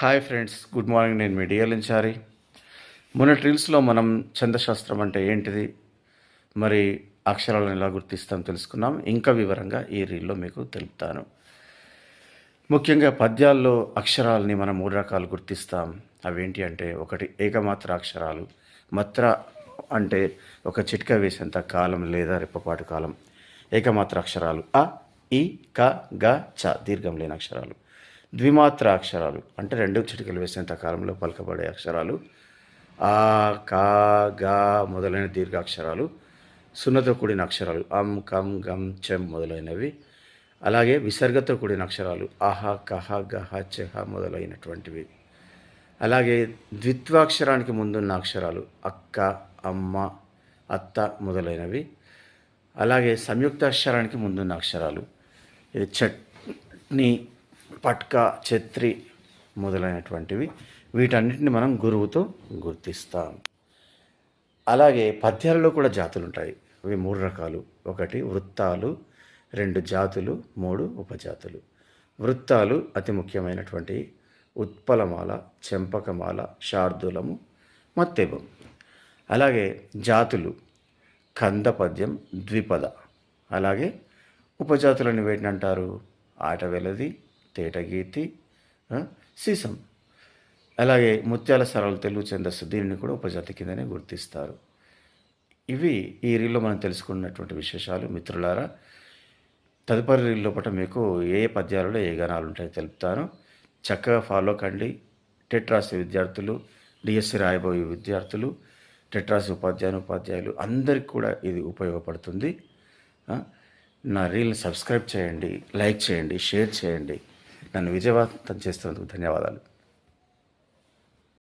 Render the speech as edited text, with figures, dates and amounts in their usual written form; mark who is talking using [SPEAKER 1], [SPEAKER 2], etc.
[SPEAKER 1] Hi friends, good morning. నేను మీ డిఎల్ఎన్చారి. మొన్నటి రీల్స్లో మనం ఛందశాస్త్రం అంటే ఏంటిది, మరి అక్షరాలను ఎలా గుర్తిస్తాం తెలుసుకున్నాం. ఇంకా వివరంగా ఈ రీల్లో మీకు తెలుపుతాను. ముఖ్యంగా పద్యాల్లో అక్షరాలని మనం 3 రకాలు గుర్తిస్తాం. అవేంటి అంటే, ఒకటి ఏకమాత్ర అక్షరాలు. మాత్ర అంటే ఒక చిట్కా వేసేంత కాలం లేదా రెప్పపాటు కాలం. ఏకమాత్ర అక్షరాలు అ, ఇ, క, గ, చ దీర్ఘం లేని అక్షరాలు. ద్విమాత్ర అక్షరాలు అంటే 2 చిటికలు వేసేంత కాలంలో పలకబడే అక్షరాలు. ఆ, కా, గా మొదలైన దీర్ఘాక్షరాలు. సున్నతో కూడిన అక్షరాలు అం, కం, గం, చెం మొదలైనవి. అలాగే విసర్గతో కూడిన అక్షరాలు అహ, కహ, గహ, చెహ మొదలైనటువంటివి. అలాగే ద్విత్వాక్షరానికి ముందున్న అక్షరాలు అక్క, అమ్మ, అత్త మొదలైనవి. అలాగే సంయుక్తాక్షరానికి ముందున్న అక్షరాలు ఇది చట్నీ, పట్కా, ఛత్రి మొదలైనటువంటివి. వీటన్నిటిని మనం గురువుతో గుర్తిస్తాం. అలాగే పద్యాలలో కూడా జాతులు ఉంటాయి. అవి 3 రకాలు. ఒకటి వృత్తాలు, 2 జాతులు, 3 ఉపజాతులు. వృత్తాలు అతి ముఖ్యమైనటువంటి ఉత్పలమాల, చెంపకమాల, శార్దూలము, మత్తెబం. అలాగే జాతులు కంద పద్యం, ద్విపద. అలాగే ఉపజాతులని వేటిని అంటారు? ఆటవెలది, తేటగీతి, సీసం. అలాగే ముత్యాల సరాలు, తెలుగు ఛందస్సు, దీనిని కూడా ఉపజాతి కిందనే గుర్తిస్తారు. ఇవి ఈ రీల్లో మనం తెలుసుకున్నటువంటి విశేషాలు. మిత్రులారా, తదుపరి రీల్ లోపల మీకు ఏ పద్యాలలో ఏ గణాలు ఉంటాయో తెలుపుతాను. చక్కగా ఫాలో కండి. టెట్ రాసే విద్యార్థులు, డిఎస్సి రాయబోయే విద్యార్థులు, టెట్ రాసే ఉపాధ్యాయులు అందరికీ కూడా ఇది ఉపయోగపడుతుంది. నా రీల్ని సబ్స్క్రైబ్ చేయండి, లైక్ చేయండి, షేర్ చేయండి. నన్ను విజయవంతం చేస్తున్నందుకు ధన్యవాదాలు.